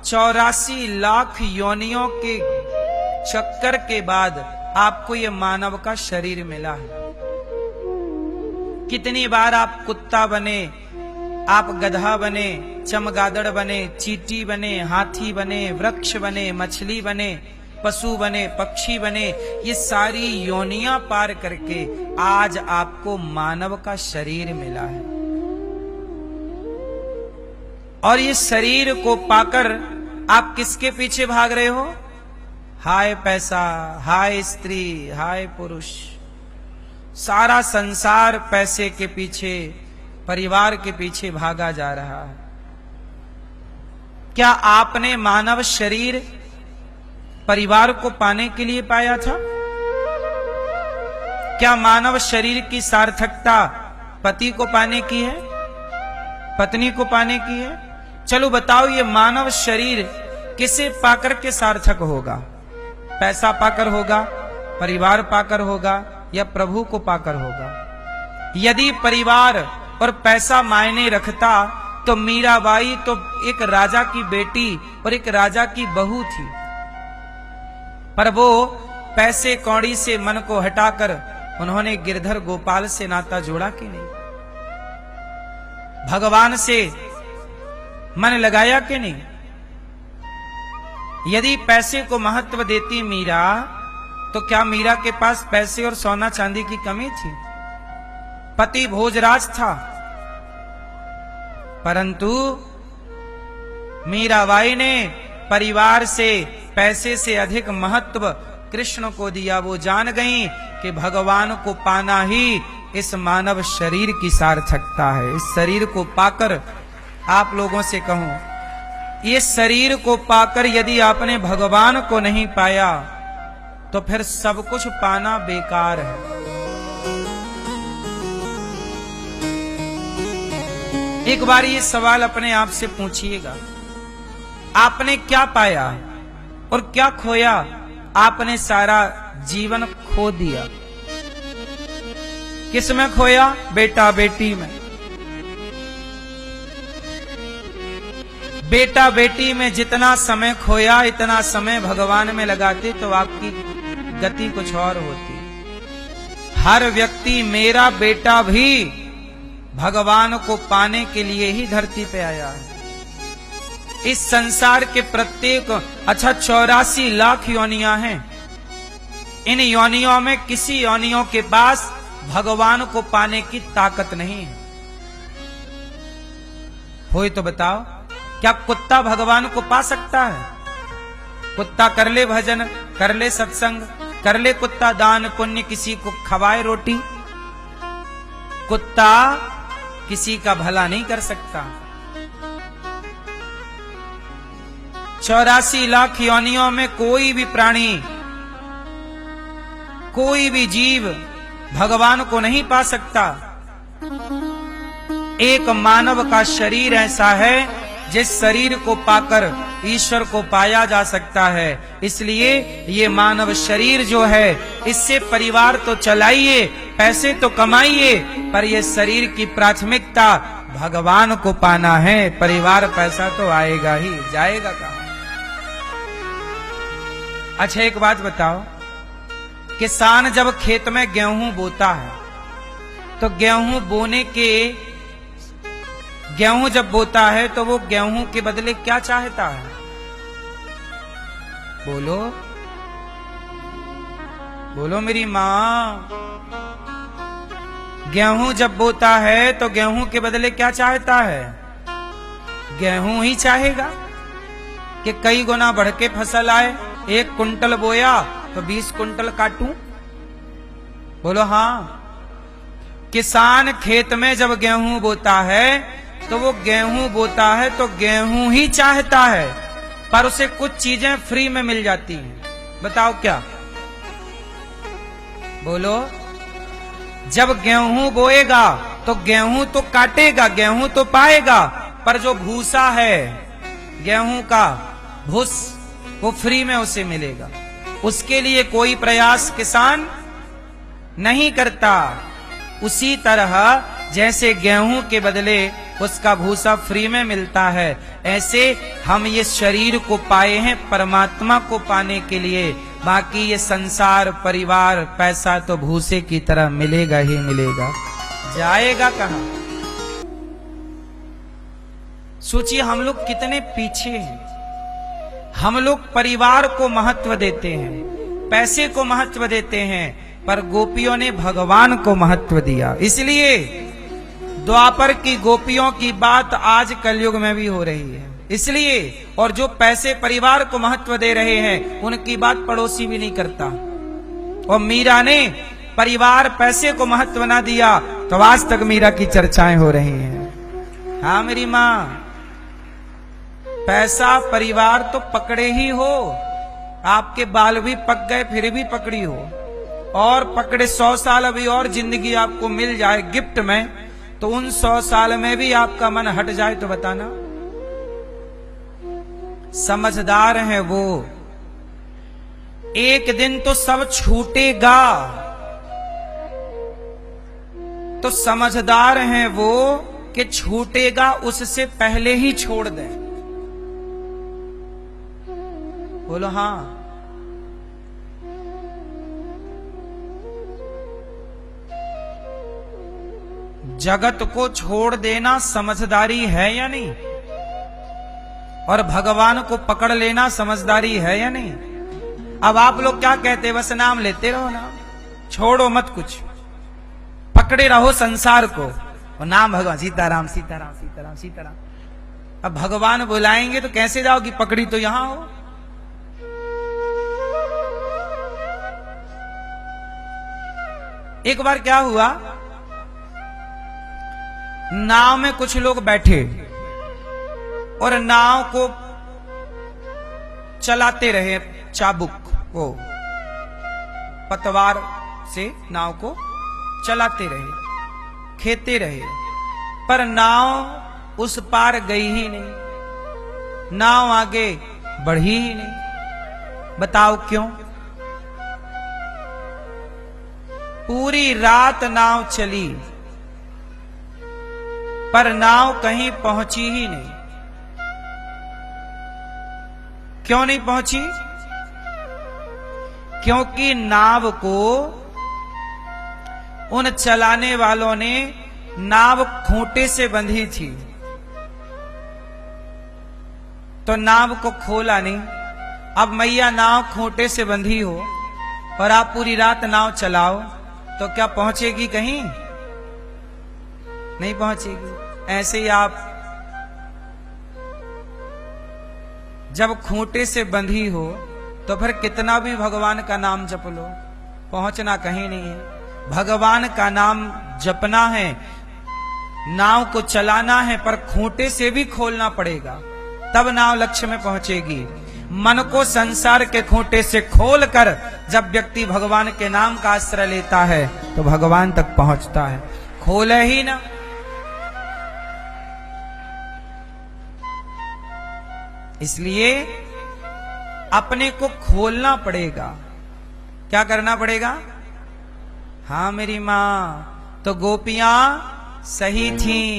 84 लाख योनियों के चक्कर के बाद आपको ये मानव का शरीर मिला है। कितनी बार आप कुत्ता बने, आप गधा बने, चमगादड़ बने, चींटी बने, हाथी बने, वृक्ष बने, मछली बने, पशु बने, पक्षी बने, ये सारी योनियां पार करके आज आपको मानव का शरीर मिला है। और ये शरीर को पाकर आप किसके पीछे भाग रहे हो? हाय पैसा, हाय स्त्री, हाय पुरुष। सारा संसार पैसे के पीछे, परिवार के पीछे भागा जा रहा है। क्या आपने मानव शरीर परिवार को पाने के लिए पाया था? क्या मानव शरीर की सार्थकता पति को पाने की है, पत्नी को पाने की है? चलो बताओ, ये मानव शरीर किसे पाकर के सार्थक होगा? पैसा पाकर होगा, परिवार पाकर होगा, या प्रभु को पाकर होगा? यदि परिवार और पैसा मायने रखता तो मीराबाई तो एक राजा की बेटी और एक राजा की बहू थी, पर वो पैसे कौड़ी से मन को हटाकर उन्होंने गिरधर गोपाल से नाता जोड़ा कि नहीं? भगवान से मन लगाया कि नहीं? यदि पैसे को महत्व देती मीरा, तो क्या मीरा के पास पैसे और सोना चांदी की कमी थी? पति भोजराज था, परंतु मीराबाई ने परिवार से, पैसे से अधिक महत्व कृष्ण को दिया। वो जान गई कि भगवान को पाना ही इस मानव शरीर की सार्थकता है। इस शरीर को पाकर आप लोगों से कहूं, ये शरीर को पाकर यदि आपने भगवान को नहीं पाया तो फिर सब कुछ पाना बेकार है। एक बार ये सवाल अपने आप से पूछिएगा, आपने क्या पाया और क्या खोया? आपने सारा जीवन खो दिया। किस में खोया? बेटा बेटी में। बेटा बेटी में जितना समय खोया, इतना समय भगवान में लगाते तो आपकी गति कुछ और होती। हर व्यक्ति, मेरा बेटा भी भगवान को पाने के लिए ही धरती पे आया है। इस संसार के प्रत्येक 84 लाख योनियां हैं। इन योनियों में किसी योनियों के पास भगवान को पाने की ताकत नहीं है। हो तो बताओ, क्या कुत्ता भगवान को पा सकता है? कुत्ता कर ले भजन, कर ले सत्संग, कर ले कुत्ता दान पुण्य, किसी को खवाए रोटी, कुत्ता किसी का भला नहीं कर सकता। 84 लाख योनियों में कोई भी प्राणी, कोई भी जीव भगवान को नहीं पा सकता। एक मानव का शरीर ऐसा है जिस शरीर को पाकर ईश्वर को पाया जा सकता है। इसलिए ये मानव शरीर जो है, इससे परिवार तो चलाइए, पैसे तो कमाइए, पर ये शरीर की प्राथमिकता भगवान को पाना है। परिवार पैसा तो आएगा ही, जाएगा कहां? अच्छा एक बात बताओ, किसान जब खेत में गेहूं बोता है तो गेहूं जब बोता है तो वो गेहूं के बदले क्या चाहता है? बोलो बोलो मेरी माँ। गेहूं जब बोता है तो गेहूं के बदले क्या चाहता है? गेहूं ही चाहेगा कि कई गुना बढ़ के फसल आए। 1 कुंटल बोया तो 20 कुंटल काटूं। बोलो हाँ। किसान खेत में जब गेहूं बोता है तो वो गेहूं बोता है तो गेहूं ही चाहता है, पर उसे कुछ चीजें फ्री में मिल जाती हैं। बताओ क्या? बोलो। जब गेहूं बोएगा तो गेहूं तो काटेगा, गेहूं तो पाएगा, पर जो भूसा है गेहूं का भूस, वो फ्री में उसे मिलेगा। उसके लिए कोई प्रयास किसान नहीं करता। उसी तरह जैसे गेहूं के बदले उसका भूसा फ्री में मिलता है। ऐसे हम ये शरीर को पाए हैं परमात्मा को पाने के लिए। बाकी ये संसार, परिवार, पैसा तो भूसे की तरह मिलेगा ही मिलेगा, जाएगा कहां। सोचिए हम लोग कितने पीछे हैं। हम लोग परिवार को महत्व देते हैं, पैसे को महत्व देते हैं, पर गोपियों ने भगवान को महत्व दिया। इसलिए द्वापर की गोपियों की बात आज कलयुग में भी हो रही है। इसलिए, और जो पैसे परिवार को महत्व दे रहे हैं उनकी बात पड़ोसी भी नहीं करता। और मीरा ने परिवार पैसे को महत्व ना दिया तो आज तक मीरा की चर्चाएं हो रही हैं। हाँ मेरी मां, पैसा परिवार तो पकड़े ही हो, आपके बाल भी पक गए फिर भी पकड़ी हो, और पकड़े 100 साल अभी और जिंदगी आपको मिल जाए गिफ्ट में, तो उन 100 साल में भी आपका मन हट जाए तो बताना। समझदार हैं वो, एक दिन तो सब छूटेगा, तो समझदार हैं वो कि छूटेगा उससे पहले ही छोड़ दें। बोलो हाँ। जगत को छोड़ देना समझदारी है या नहीं? और भगवान को पकड़ लेना समझदारी है या नहीं? अब आप लोग क्या कहते, बस नाम लेते रहो ना, छोड़ो मत कुछ, पकड़े रहो संसार को, और नाम भगवान सीताराम सीताराम सीताराम सीताराम। अब भगवान बुलाएंगे तो कैसे जाओगी, पकड़ी तो यहां हो। एक बार क्या हुआ, नाव में कुछ लोग बैठे और नाव को चलाते रहे, चाबुक को पतवार से नाव को चलाते रहे, खेते रहे, पर नाव उस पार गई ही नहीं, नाव आगे बढ़ी ही नहीं। बताओ क्यों? पूरी रात नाव चली पर नाव कहीं पहुंची ही नहीं। क्यों नहीं पहुंची? क्योंकि नाव को उन चलाने वालों ने नाव खूंटे से बंधी थी, तो नाव को खोला नहीं। अब मैया नाव खूंटे से बंधी हो और आप पूरी रात नाव चलाओ तो क्या पहुंचेगी? कहीं नहीं पहुंचेगी। ऐसे ही आप जब खूंटे से बंधी हो तो फिर कितना भी भगवान का नाम जप लो, पहुंचना कहीं नहीं है। भगवान का नाम जपना है, नाव को चलाना है, पर खूंटे से भी खोलना पड़ेगा, तब नाव लक्ष्य में पहुंचेगी। मन को संसार के खूंटे से खोलकर जब व्यक्ति भगवान के नाम का आश्रय लेता है तो भगवान तक पहुंचता है। खोले ही ना। इसलिए अपने को खोलना पड़ेगा। क्या करना पड़ेगा? हाँ मेरी मां, तो गोपियां सही थीं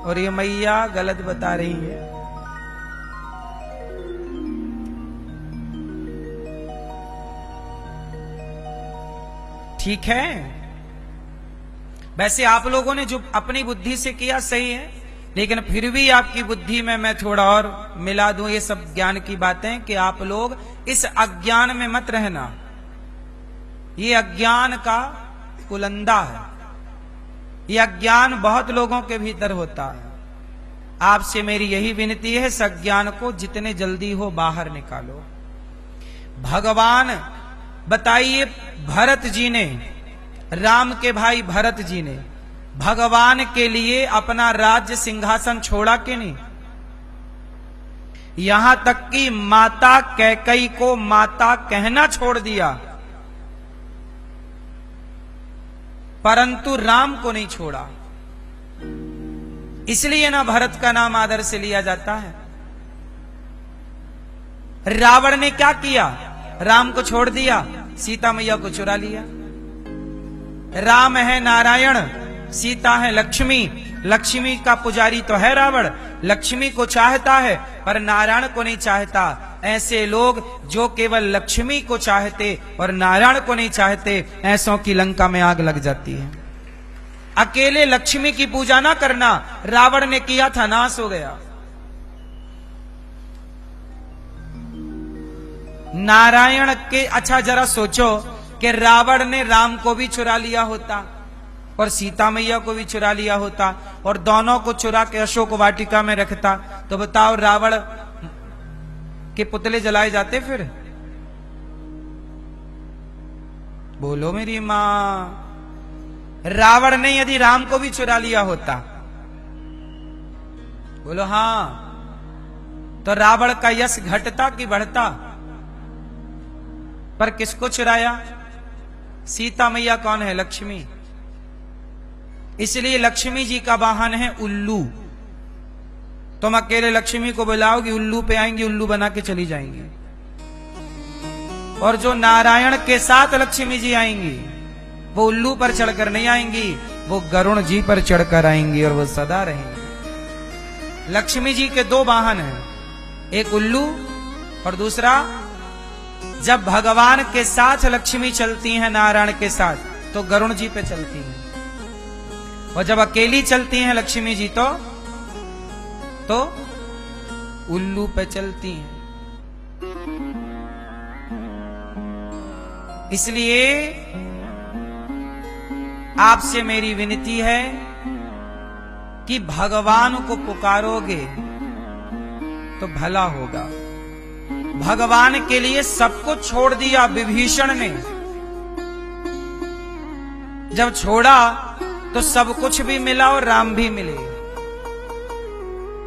और ये मैया गलत बता रही है। ठीक है, वैसे आप लोगों ने जो अपनी बुद्धि से किया सही है, लेकिन फिर भी आपकी बुद्धि में मैं थोड़ा और मिला दूं ये सब ज्ञान की बातें कि आप लोग इस अज्ञान में मत रहना। ये अज्ञान का कुलंदा है, ये अज्ञान बहुत लोगों के भीतर होता है। आपसे मेरी यही विनती है, इस अज्ञान को जितने जल्दी हो बाहर निकालो। भगवान बताइए, भरत जी ने, राम के भाई भरत जी ने भगवान के लिए अपना राज्य सिंहासन छोड़ा कि नहीं? यहां तक कि माता कैकई को माता कहना छोड़ दिया, परंतु राम को नहीं छोड़ा। इसलिए ना भरत का नाम आदर से लिया जाता है। रावण ने क्या किया? राम को छोड़ दिया, सीता मैया को चुरा लिया। राम है नारायण, सीता है लक्ष्मी, लक्ष्मी का पुजारी तो है रावण, लक्ष्मी को चाहता है पर नारायण को नहीं चाहता। ऐसे लोग जो केवल लक्ष्मी को चाहते और नारायण को नहीं चाहते, ऐसों की लंका में आग लग जाती है। अकेले लक्ष्मी की पूजा ना करना, रावण ने किया था, नाश हो गया। नारायण के, अच्छा जरा सोचो कि रावण ने राम को भी चुरा लिया होता और सीता मैया को भी चुरा लिया होता और दोनों को चुरा के अशोक वाटिका में रखता, तो बताओ रावण के पुतले जलाए जाते फिर? बोलो मेरी मां। रावण ने यदि राम को भी चुरा लिया होता, बोलो हां, तो रावण का यश घटता कि बढ़ता? पर किसको चुराया? सीता मैया कौन है? लक्ष्मी। इसलिए लक्ष्मी जी का वाहन है उल्लू। तुम अकेले लक्ष्मी को बुलाओगी, उल्लू पे आएंगी, उल्लू बना के चली जाएंगी। और जो नारायण के साथ लक्ष्मी जी आएंगी, वो उल्लू पर चढ़कर नहीं आएंगी, वो गरुण जी पर चढ़कर आएंगी और वो सदा रहेंगी। लक्ष्मी जी के दो वाहन हैं, एक उल्लू और दूसरा, जब भगवान के साथ लक्ष्मी चलती हैं नारायण के साथ, तो गरुण जी पे चलती हैं, और जब अकेली चलती हैं लक्ष्मी जी तो उल्लू पे चलती हैं। इसलिए आपसे मेरी विनती है कि भगवान को पुकारोगे तो भला होगा। भगवान के लिए सब कुछ छोड़ दिया विभीषण ने। जब छोड़ा तो सब कुछ भी मिला और राम भी मिले।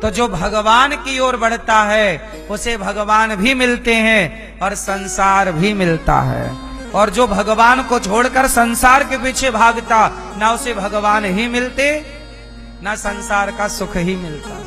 तो जो भगवान की ओर बढ़ता है उसे भगवान भी मिलते हैं और संसार भी मिलता है, और जो भगवान को छोड़कर संसार के पीछे भागता, ना उसे भगवान ही मिलते ना संसार का सुख ही मिलता।